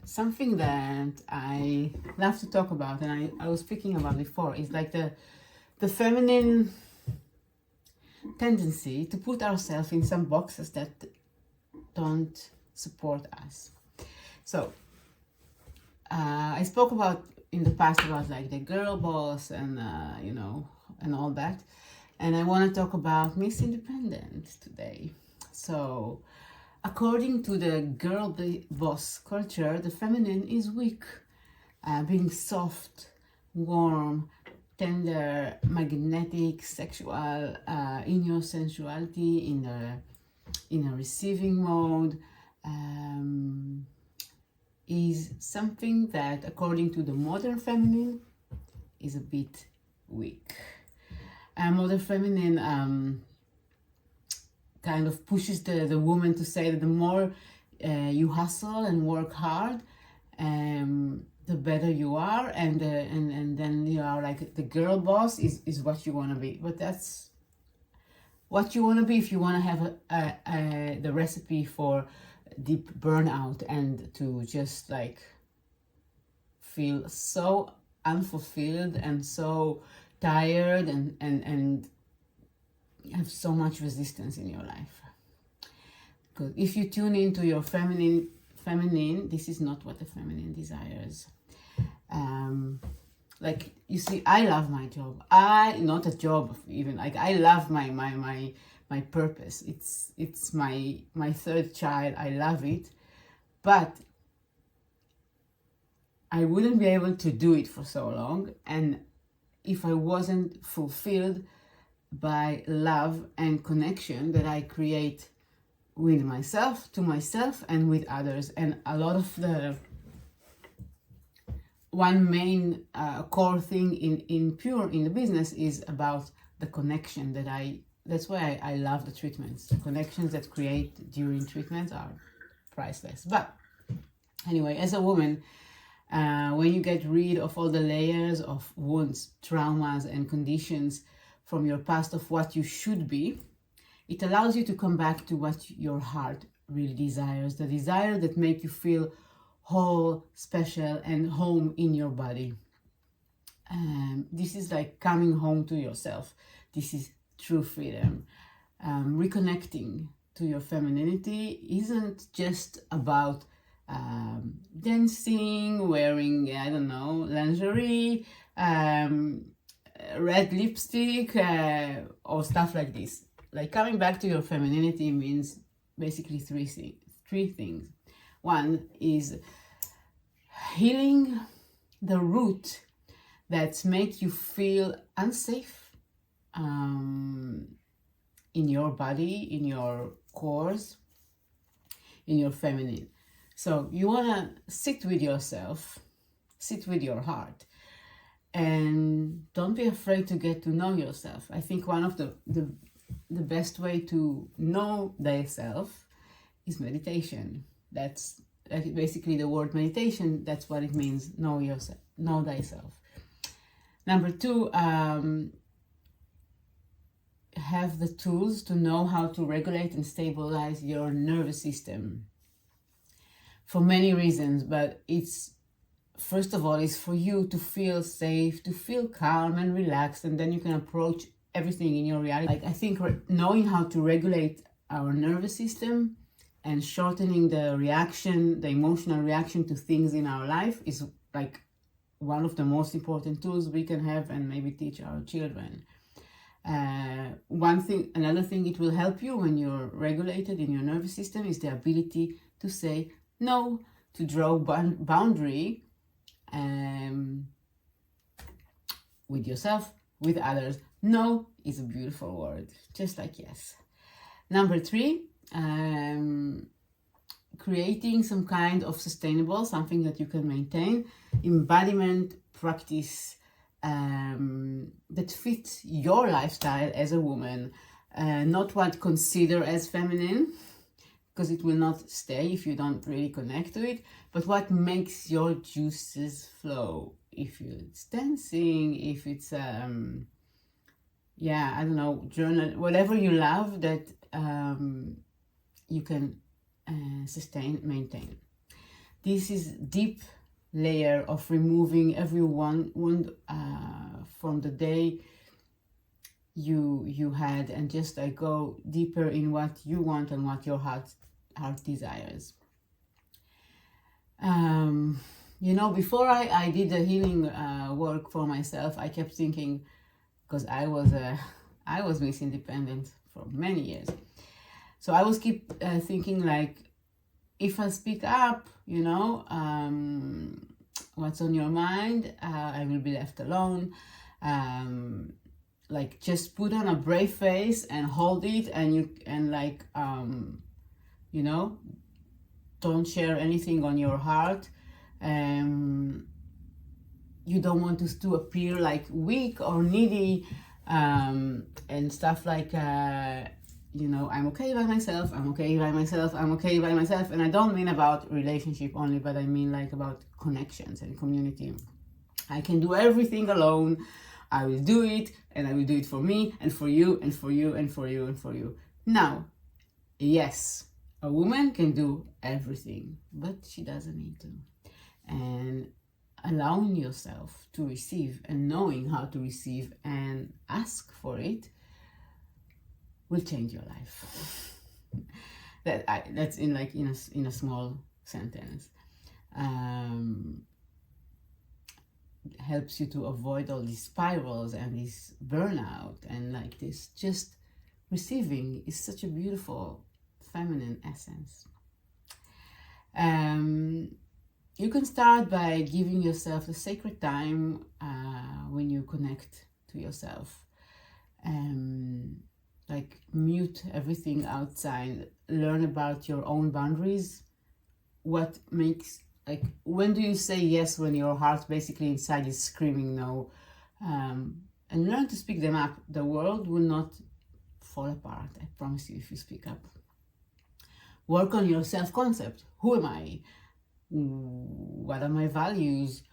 something that I love to talk about, and I was speaking about before, is like the feminine tendency to put ourselves in some boxes that don't support us. So I spoke about in the past about like the girl boss and and all that, and I want to talk about Miss Independent today. So according to the girl boss culture, the feminine is weak, being soft, warm, tender, magnetic, sexual, in your sensuality, in a receiving mode, is something that, according to the modern feminine, is a bit weak. Modern feminine kind of pushes the woman to say that the more you hustle and work hard, the better you are, and then you are like the girl boss is what you want to be. But that's what you want to be if you want to have the recipe for deep burnout and to just like feel so unfulfilled and so tired and have so much resistance in your life. Because if you tune into your feminine, this is not what the feminine desires. Like you see, I love my job. Not a job even, like I love my purpose. It's my third child. I love it, but I wouldn't be able to do it for so long, and if I wasn't fulfilled by love and connection that I create with myself, to myself, and with others. And a lot of the one main core thing in the business is about the connection that's why I love the treatments. The connections that create during treatments are priceless. But anyway, as a woman, when you get rid of all the layers of wounds, traumas, and conditions from your past of what you should be, it allows you to come back to what your heart really desires, the desire that make you feel whole, special, and home in your body. This is like coming home to yourself. This is true freedom. Reconnecting to your femininity isn't just about dancing, wearing, I don't know, lingerie, red lipstick, or stuff like this. Like coming back to your femininity means basically three things. One is healing the root that make you feel unsafe in your body, in your cores, in your feminine. So you want to sit with yourself, sit with your heart, and don't be afraid to get to know yourself. I think one of the best way to know thyself is meditation. That's basically the word meditation. That's what it means. Know yourself, know thyself. Number two, have the tools to know how to regulate and stabilize your nervous system. For many reasons, but it's first of all is for you to feel safe, to feel calm and relaxed, and then you can approach everything in your reality. Like I think knowing how to regulate our nervous system and shortening the emotional reaction to things in our life is like one of the most important tools we can have and maybe teach our children. Another thing it will help you when you're regulated in your nervous system is the ability to say no, to draw boundary with yourself, with others. No is a beautiful word, just like yes. Number three, creating some kind of sustainable, something that you can maintain, embodiment practice that fits your lifestyle as a woman, not what consider as feminine, because it will not stay if you don't really connect to it, but what makes your juices flow. If it's dancing, if it's I don't know, journal, whatever you love that you can sustain, maintain. This is deep layer of removing every wound from the day you had, and just like go deeper in what you want and what your heart desires. You know, before I did the healing work for myself, I kept thinking, because I was Miss Independent for many years, so I was keep thinking like, if I speak up, you know, what's on your mind, I will be left alone. Like, just put on a brave face and hold it, and you know, don't share anything on your heart. You don't want to appear like weak or needy, and stuff like, you know, I'm okay by myself, I'm okay by myself, I'm okay by myself. And I don't mean about relationship only, but I mean like about connections and community. I can do everything alone. I will do it, and I will do it for me and for you and for you and for you and for you. Now, yes, a woman can do everything, but she doesn't need to. And allowing yourself to receive and knowing how to receive and ask for it will change your life. That's in a small sentence. Helps you to avoid all these spirals and this burnout and like this. Just receiving is such a beautiful feminine essence. You can start by giving yourself a sacred time when you connect to yourself. Like, mute everything outside, learn about your own boundaries. What makes, like, when do you say yes when your heart basically inside is screaming no? And learn to speak them up. The world will not fall apart, I promise you, if you speak up. Work on your self-concept. Who am I? What are my values?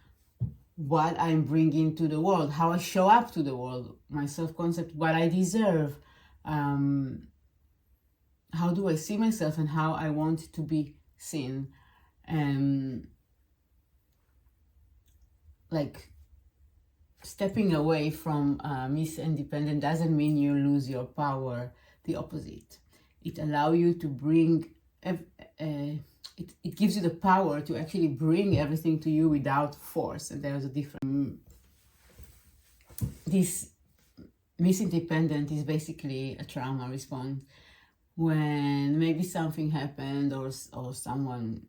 What I'm bringing to the world? How I show up to the world? My self-concept, what I deserve. How do I see myself and how I want to be seen? Like, stepping away from Miss Independent doesn't mean you lose your power. The opposite. It allows you to bring, it gives you the power to actually bring everything to you without force. And there's a difference. This Miss Independent is basically a trauma response. When maybe something happened or someone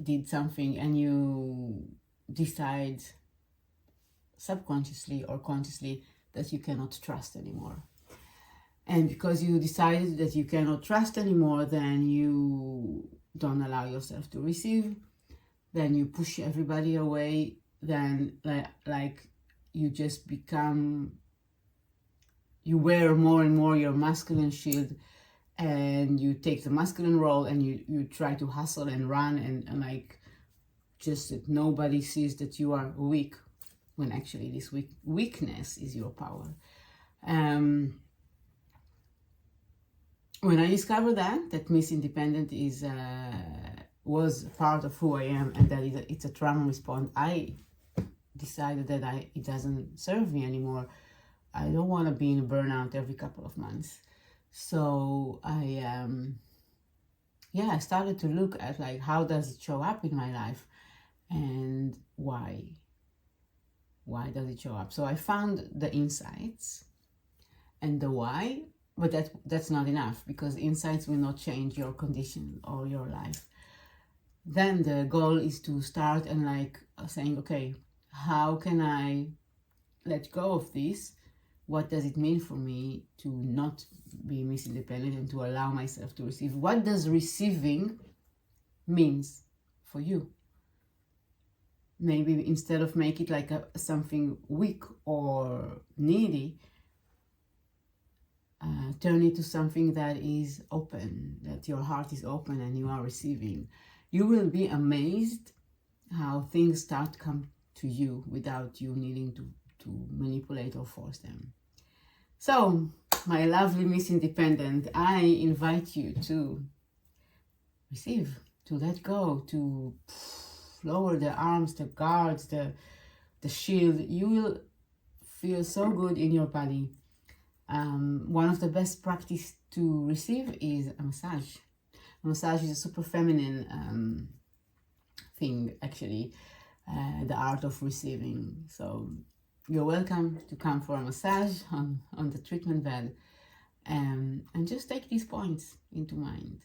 did something and you decide subconsciously or consciously that you cannot trust anymore. And because you decided that you cannot trust anymore, then you don't allow yourself to receive, then you push everybody away, then like you just become, you wear more and more your masculine shield, and you take the masculine role and you try to hustle and run and like, just that nobody sees that you are weak, when actually this weakness is your power. When I discovered that Miss Independent was part of who I am, and that it's a trauma response, I decided that it doesn't serve me anymore. I don't want to be in a burnout every couple of months. So I started to look at like, how does it show up in my life, and why does it show up? So I found the insights and the why, but that's not enough, because insights will not change your condition or your life. Then the goal is to start and like saying, okay, how can I let go of this? What does it mean for me to not be Miss Independent and to allow myself to receive? What does receiving means for you? Maybe instead of make it like something weak or needy, turn it to something that is open, that your heart is open and you are receiving. You will be amazed how things start to come to you without you needing to manipulate or force them. So, my lovely Miss Independent, I invite you to receive. to let go, to lower the arms, the guards, the shield. You will feel so good in your body. One of the best practice to receive is a massage. A massage is a super feminine thing, actually, the art of receiving. So you're welcome to come for a massage on the treatment bed, and just take these points into mind.